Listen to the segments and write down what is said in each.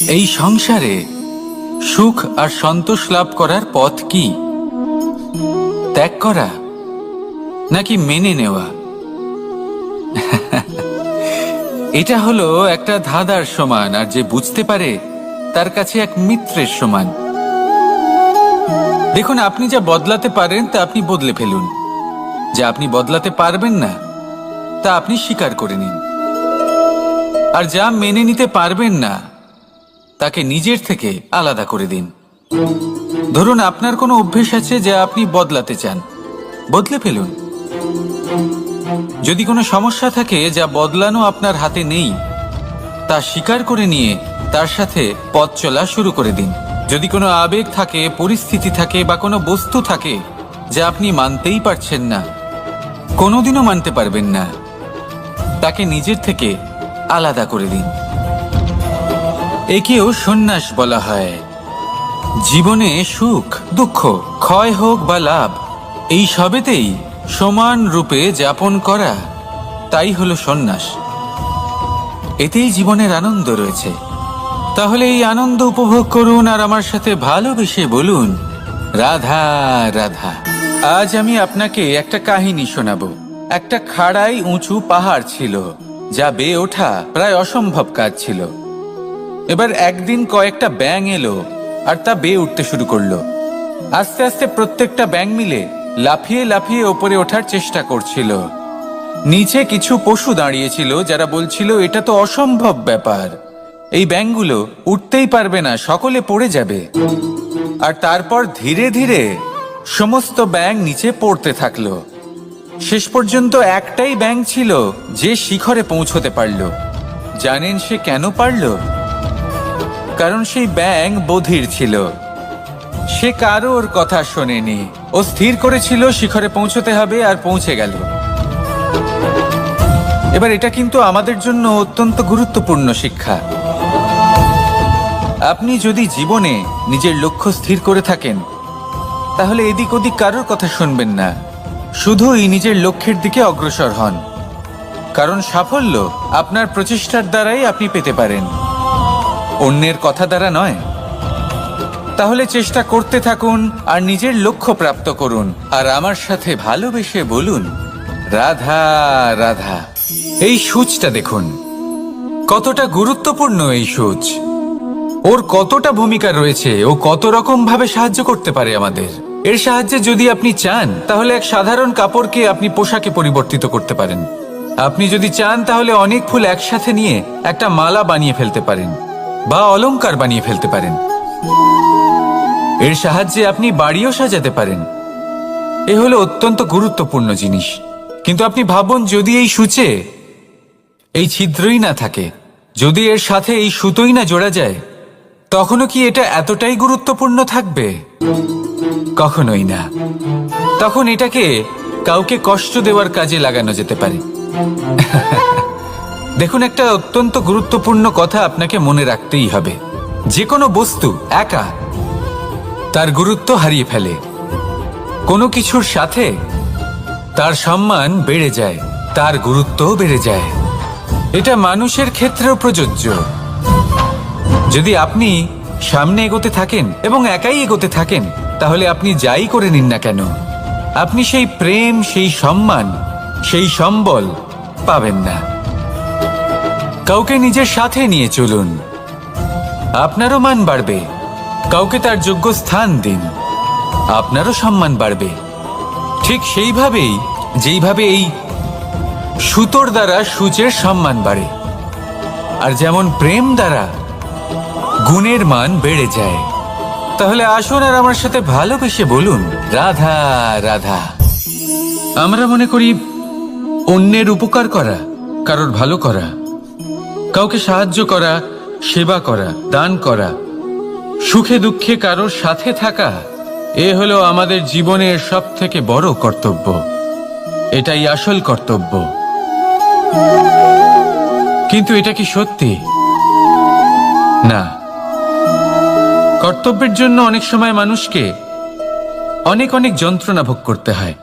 এই সংসারে সুখ আর সন্তোষ লাভ করার পথ কি? ত্যাগ করা নাকি মেনে নেওয়া? এটা হলো একটা ধাঁধার সমান, আর যে বুঝতে পারে তার কাছে এক মিত্রের সমান। দেখুন, আপনি যা বদলাতে পারেন তা আপনি বদলে ফেলুন, যা আপনি বদলাতে পারবেন না তা আপনি স্বীকার করে নিন, আর যা মেনে নিতে পারবেন না তাকে নিজের থেকে আলাদা করে দিন। ধরুন, আপনার কোনো অভ্যেস আছে যা আপনি বদলাতে চান, বদলে ফেলুন। যদি কোনো সমস্যা থাকে যা বদলানো আপনার হাতে নেই, তা স্বীকার করে নিয়ে তার সাথে পথ চলা শুরু করে দিন। যদি কোনো আবেগ থাকে, পরিস্থিতি থাকে বা কোনো বস্তু থাকে যা আপনি মানতেই পারছেন না, কোনোদিনও মানতে পারবেন না, তাকে নিজের থেকে আলাদা করে দিন। একেও সন্ন্যাস বলা হয়। জীবনে সুখ দুঃখ, ক্ষয় হোক বা লাভ, এই সবেতেই সমান রূপে যাপন করা, তাই হলো সন্ন্যাস। এতেই জীবনের আনন্দ রয়েছে। তাহলে এই আনন্দ উপভোগ করুন আর আমার সাথে ভালোবেসে বলুন, রাধা রাধা। আজ আমি আপনাকে একটা কাহিনী শোনাবো। একটা খাড়াই উঁচু পাহাড় ছিল, যা বেয়ে ওঠা প্রায় অসম্ভব কাজ ছিল। এবার একদিন কয়েকটা ব্যাঙ এলো আর তা বেয়ে উঠতে শুরু করলো। আস্তে আস্তে প্রত্যেকটা ব্যাঙ মিলে লাফিয়ে লাফিয়ে ওপরে ওঠার চেষ্টা করছিল। নিচে কিছু পশু দাঁড়িয়েছিল যারা বলছিল, এটা তো অসম্ভব ব্যাপার, এই ব্যাঙগুলো উঠতেই পারবে না, সকলে পড়ে যাবে। আর তারপর ধীরে ধীরে সমস্ত ব্যাঙ নিচে পড়তে থাকলো। শেষ পর্যন্ত একটাই ব্যাঙ ছিল যে শিখরে পৌঁছতে পারল। জানেন সে কেন পারল? কারণ সেই ব্যাঙ বধির ছিল। সে কারোর কথা শোনেনি। ও স্থির করেছিল শিখরে পৌঁছতে হবে, আর পৌঁছে গেল। এবার এটা কিন্তু আমাদের জন্য অত্যন্ত গুরুত্বপূর্ণ শিক্ষা। আপনি যদি জীবনে নিজের লক্ষ্য স্থির করে থাকেন, তাহলে এদিক ওদিক কারোর কথা শুনবেন না, শুধুই নিজের লক্ষ্যের দিকে অগ্রসর হন। কারণ সাফল্য আপনার প্রচেষ্টার দ্বারাই আপনি পেতে পারেন, অন্যের কথা দ্বারা নয়। তাহলে চেষ্টা করতে থাকুন আর নিজের লক্ষ্য প্রাপ্ত করুন, আর আমার সাথে ভালোবেসে বলুন, রাধা রাধা। এই সূচটা দেখুন, কতটা গুরুত্বপূর্ণ এই সূচ। ওর কতটা ভূমিকা রয়েছে, ও কত রকম ভাবে সাহায্য করতে পারে আমাদের। এর সাহায্যে যদি আপনি চান, তাহলে এক সাধারণ কাপড়কে আপনি পোশাকে পরিবর্তিত করতে পারেন। আপনি যদি চান, তাহলে অনেক ফুল একসাথে নিয়ে একটা মালা বানিয়ে ফেলতে পারেন, বা অলংকার বানিয়ে ফেলতে পারেন। এর সাহায্যে আপনি বাড়িও সাজাতে পারেন। এ হলো অত্যন্ত গুরুত্বপূর্ণ জিনিস। কিন্তু আপনি ভাবুন, যদি এই সূচে এই ছিদ্রই না থাকে, যদি এর সাথে এই সুতোই না জোড়া যায়, তখনও কি এটা এতটাই গুরুত্বপূর্ণ থাকবে? কখনোই না। তখন এটাকে কাউকে কষ্ট দেওয়ার কাজে লাগানো যেতে পারে। দেখুন, একটা অত্যন্ত গুরুত্বপূর্ণ কথা আপনাকে মনে রাখতেই হবে। যে কোনো বস্তু একা তার গুরুত্ব হারিয়ে ফেলে। কোনো কিছুর সাথে তার সম্মান বেড়ে যায়, তার গুরুত্বও বেড়ে যায়। এটা মানুষের ক্ষেত্রেও প্রযোজ্য। যদি আপনি সামনে এগোতে থাকেন এবং একাই এগোতে থাকেন, তাহলে আপনি যাই করে নিন না কেন, আপনি সেই প্রেম, সেই সম্মান, সেই সম্বল পাবেন না। কাউকে নিজের সাথে নিয়ে চলুন, আপনারও মান বাড়বে। কাউকে তার যোগ্য স্থান দিন, আপনারও সম্মান বাড়বে। ঠিক সেইভাবেই যেইভাবে এই সুতোর দ্বারা সূচের সম্মান বাড়ে, আর যেমন প্রেম দ্বারা গুণের মান বেড়ে যায়। তাহলে আসুন আর আমার সাথে ভালোবেসে বলুন, রাধা রাধা। আমরা মনে করি অন্যের উপকার করা, কারোর ভালো করা, কাউকে সাহায্য করা, সেবা করা, দান করা, সুখে দুঃখে কারোর সাথে থাকা, এ হলো আমাদের জীবনের সবথেকে বড় কর্তব্য। এটাই আসল কর্তব্য। কিন্তু এটা কি সত্যি? না। কর্তব্যের জন্য অনেক সময় মানুষকে অনেক অনেক যন্ত্রণা ভোগ করতে হয়।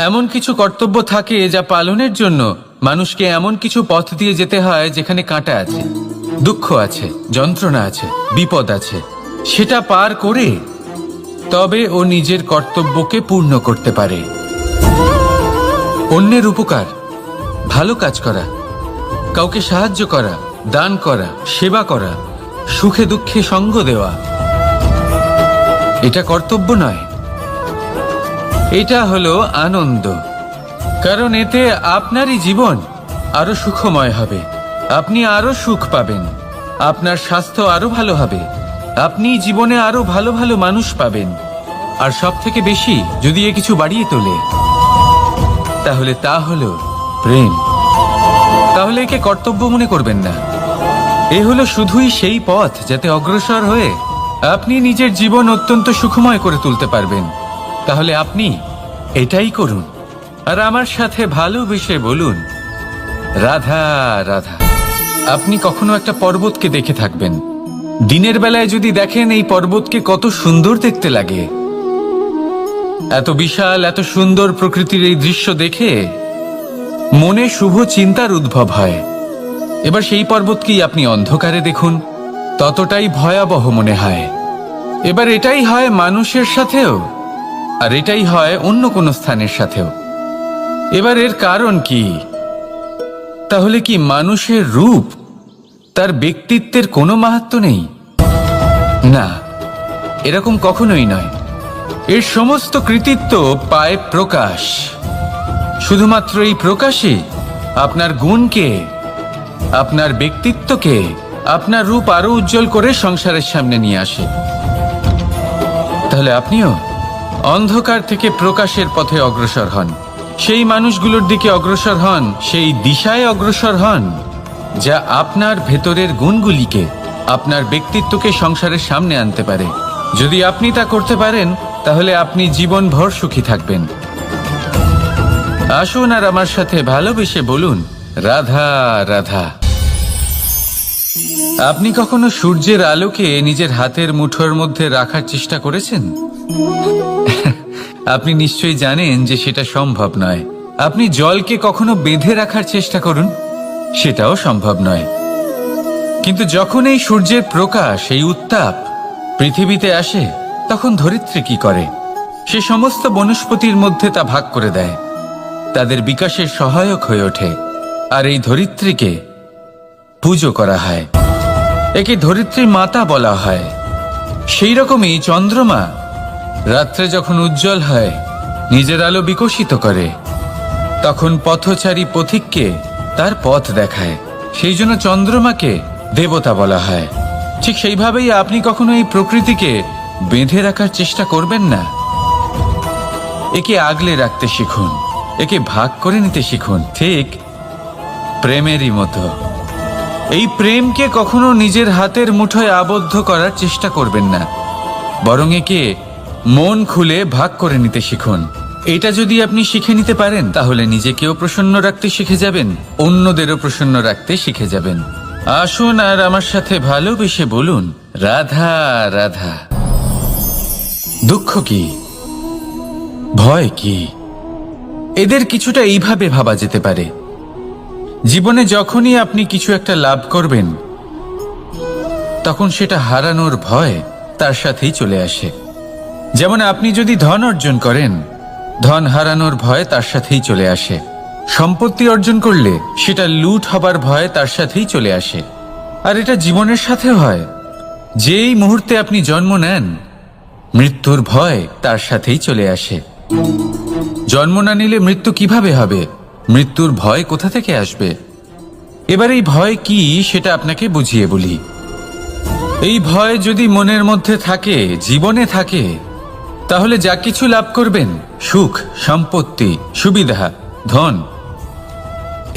এমন কিছু কর্তব্য থাকে যা পালনের জন্য মানুষকে এমন কিছু পথ দিয়ে যেতে হয় যেখানে কাঁটা আছে। দুঃখ আছে, যন্ত্রণা আছে, বিপদ আছে, সেটা পার করে তবে ও নিজের কর্তব্যকে পূর্ণ করতে পারে। অন্যের উপকার, ভালো কাজ করা, কাউকে সাহায্য করা, দান করা, সেবা করা, সুখে দুঃখে সঙ্গ দেওয়া, এটা কর্তব্য নয়, এটা হলো আনন্দ। কারণ এতে আপনারই জীবন আরো সুখময় হবে, আপনি আরো সুখ পাবেন, আপনার স্বাস্থ্য আরো ভালো হবে, আপনি জীবনে আরো ভালো ভালো মানুষ পাবেন। আর সব থেকে বেশি যদি এ কিছু বাড়িয়ে তোলে, তাহলে তা হলো প্রেম। তাহলে একে কর্তব্য মনে করবেন না, এ হলো শুধুই সেই পথ যাতে অগ্রসর হয়ে আপনি নিজের জীবন অত্যন্ত সুখময় করে তুলতে পারবেন। তাহলে আপনি এটাই করুন, আর আমার সাথে ভালোবেসে বলুন, রাধা রাধা। আপনি কখনো একটা পর্বতকে দেখে থাকবেন, দিনের বেলায় যদি দেখেন এই পর্বতকে কত সুন্দর দেখতে লাগে, এত বিশাল এত সুন্দর প্রকৃতির এই দৃশ্য দেখে মনে শুভ চিন্তার উদ্ভব হয়। এবার সেই পর্বতকেই আপনি অন্ধকারে দেখুন, ততটাই ভয়াবহ মনে হয়। এবার এটাই হয় মানুষের সাথেও, আর এটাই হয় অন্য কোনো স্থানের সাথেও। এবার এর কারণ কি? তাহলে কি মানুষের রূপ, তার ব্যক্তিত্বের কোনো মাহাত্ম্য নেই? না, এরকম কখনোই নয়। এর সমস্ত কৃতিত্ব পায় প্রকাশ। শুধুমাত্র এই প্রকাশই আপনার গুণকে, আপনার ব্যক্তিত্বকে, আপনার রূপ আরো উজ্জ্বল করে সংসারের সামনে নিয়ে আসে। তাহলে আপনিও অন্ধকার থেকে প্রকাশের পথে অগ্রসর হন, সেই মানুষগুলোর দিকে অগ্রসর হন, সেই দিশায় অগ্রসর হন যা আপনার ভেতরের গুণগুলিকে, আপনার ব্যক্তিত্বকে সংসারের সামনে আনতে পারে। যদি আপনি তা করতে পারেন, তাহলে আপনি জীবনভর সুখী থাকবেন। আসুন আর আমার সাথে ভালোবেসে বলুন, রাধা রাধা। আপনি কখনো সূর্যের আলোকে নিজের হাতের মুঠোর মধ্যে রাখার চেষ্টা করেছেন? আপনি নিশ্চয়ই জানেন যে সেটা সম্ভব নয়। আপনি জলকে কখনো বেঁধে রাখার চেষ্টা করুন, সেটাও সম্ভব নয়। কিন্তু যখন এই সূর্যের প্রকাশ, এই উত্তাপ পৃথিবীতে আসে, তখন ধরিত্রী কি করে? সে সমস্ত বনস্পতির মধ্যে তা ভাগ করে দেয়, তাদের বিকাশের সহায়ক হয়ে ওঠে। আর এই ধরিত্রীকে পুজো করা হয়, একে ধরিত্রী মাতা বলা হয়। সেই রকমই চন্দ্রমা রাত্রে যখন উজ্জ্বল হয়, নিজের আলো বিকশিত করে, তখন পথচারী পথিককে তার পথ দেখায়। সেই জন্য চন্দ্রমাকে দেবতা বলা হয়। ঠিক সেইভাবেই আপনি কখনো এই প্রকৃতিকে বেঁধে রাখার চেষ্টা করবেন না। একে আগলে রাখতে শিখুন, একে ভাগ করে নিতে শিখুন, ঠিক প্রেমেরই মতো। এই প্রেমকে কখনো নিজের হাতের মুঠোয় আবদ্ধ করার চেষ্টা করবেন না, বরং একে মন খুলে ভাগ করে নিতে শিখুন। এটা যদি আপনি শিখে নিতে পারেন, তাহলে নিজেকেও প্রসন্ন রাখতে শিখে যাবেন, অন্যদেরও প্রসন্ন রাখতে শিখে যাবেন। আসুন আর আমার সাথে ভালোবেসে বলুন, রাধা রাধা। দুঃখ কি, ভয় কি, এদের কিছুটা এইভাবে ভাবা যেতে পারে। জীবনে যখনই আপনি কিছু একটা লাভ করবেন, তখন সেটা হারানোর ভয় তার সাথেই চলে আসে। যেমন আপনি যদি ধন অর্জন করেন, ধন হারানোর ভয় তার সাথেই চলে আসে। সম্পত্তি অর্জন করলে সেটা লুট হবার ভয় তার সাথেই চলে আসে। আর এটা জীবনের সাথে হয়। যেই মুহূর্তে আপনি জন্ম নেন, মৃত্যুর ভয় তার সাথেই চলে আসে। জন্ম না নিলে মৃত্যু কিভাবে হবে? মৃত্যুর ভয় কোথা থেকে আসবে? এবার এই ভয় কি সেটা আপনাকে বুঝিয়ে বলি। এই ভয় যদি মনের মধ্যে থাকে, জীবনে থাকে, তাহলে যা কিছু লাভ করবেন, সুখ, সম্পত্তি, সুবিধা, ধন,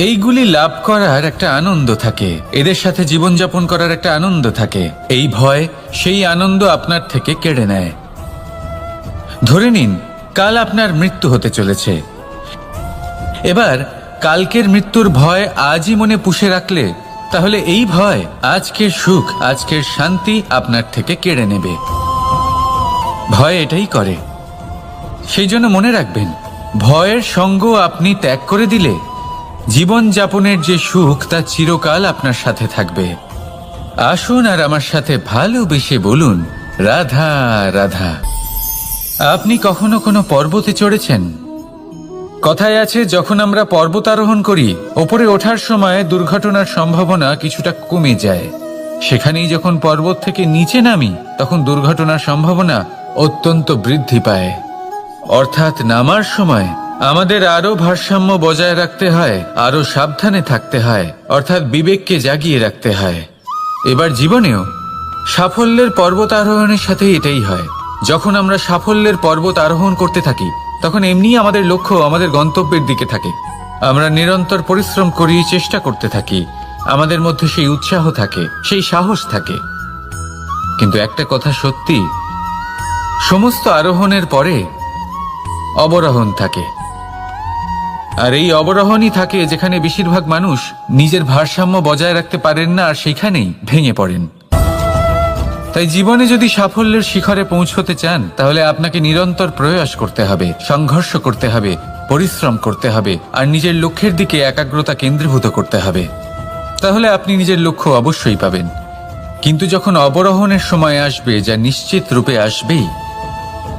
এইগুলি লাভ করার একটা আনন্দ থাকে, এদের সাথে জীবনযাপন করার একটা আনন্দ থাকে। এই ভয় সেই আনন্দ আপনার থেকে কেড়ে নেয়। ধরে নিন কাল আপনার মৃত্যু হতে চলেছে। এবার কালকের মৃত্যুর ভয় আজই মনে পুষে রাখলে, তাহলে এই ভয় আজকের সুখ, আজকের শান্তি আপনার থেকে কেড়ে নেবে। ভয় এটাই করে। সেই জন্য মনে রাখবেন, ভয়ের সঙ্গ আপনি ত্যাগ করে দিলে জীবন যাপনের যে সুখ তা চিরকাল আপনার সাথে থাকবে। আসুন আর আমার সাথে ভালোবেসে বলুন, রাধা রাধা। আপনি কখনো কোনো পর্বতে চড়েছেন? কথায় আছে, যখন আমরা পর্বত আরোহণ করি, ওপরে ওঠার সময় দুর্ঘটনার সম্ভাবনা কিছুটা কমে যায়। সেখানেই যখন পর্বত থেকে নিচে নামি, তখন দুর্ঘটনার সম্ভাবনা অত্যন্ত বৃদ্ধি পায়। অর্থাৎ নামার সময় আমাদের আরো ভারসাম্য বজায় রাখতে হয়, আরো সাবধানে থাকতে হয়, অর্থাৎ বিবেককে জাগিয়ে রাখতে হয়। এবার জীবনেও সাফল্যের পর্বত আরোহণের সাথে এটাই হয়। যখন আমরা সাফল্যের পর্বত আরোহণ করতে থাকি, তখন এমনি আমাদের লক্ষ্য আমাদের গন্তব্যের দিকে থাকে। আমরা নিরন্তর পরিশ্রম করি, চেষ্টা করতে থাকি, আমাদের মধ্যে সেই উৎসাহ থাকে, সেই সাহস থাকে। কিন্তু একটা কথা সত্যি, সমস্ত আরোহণের পরে অবরোহণ থাকে। আর এই অবরোহণই থাকে যেখানে বেশিরভাগ মানুষ নিজের ভারসাম্য বজায় রাখতে পারেন না, আর সেখানেই ভেঙে পড়েন। তাই জীবনে যদি সাফল্যের শিখরে পৌঁছতে চান, তাহলে আপনাকে নিরন্তর প্রয়াস করতে হবে, সংঘর্ষ করতে হবে, পরিশ্রম করতে হবে, আর নিজের লক্ষ্যের দিকে একাগ্রতা কেন্দ্রীভূত করতে হবে। তাহলে আপনি নিজের লক্ষ্য অবশ্যই পাবেন। কিন্তু যখন অবরোহণের সময় আসবে, যা নিশ্চিত রূপে আসবেই,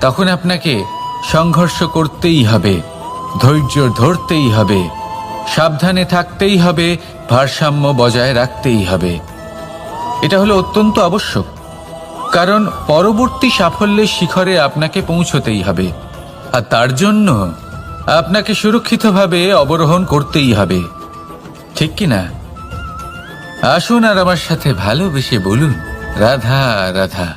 তখন আপনাকে সংঘর্ষ করতেই হবে, ধৈর্য ধরতেই হবে, সাবধানে থাকতেই হবে, ভারসাম্য বজায় রাখতেই হবে। এটা হলো অত্যন্ত আবশ্যক, কারণ পরবর্তী সাফল্যের শিখরে আপনাকে পৌঁছতেই হবে, আর তার জন্য আপনাকে সুরক্ষিতভাবে অবরোহণ করতেই হবে। ঠিক কিনা? আসুন আর আমার সাথে ভালোবেসে বলুন, রাধা রাধা।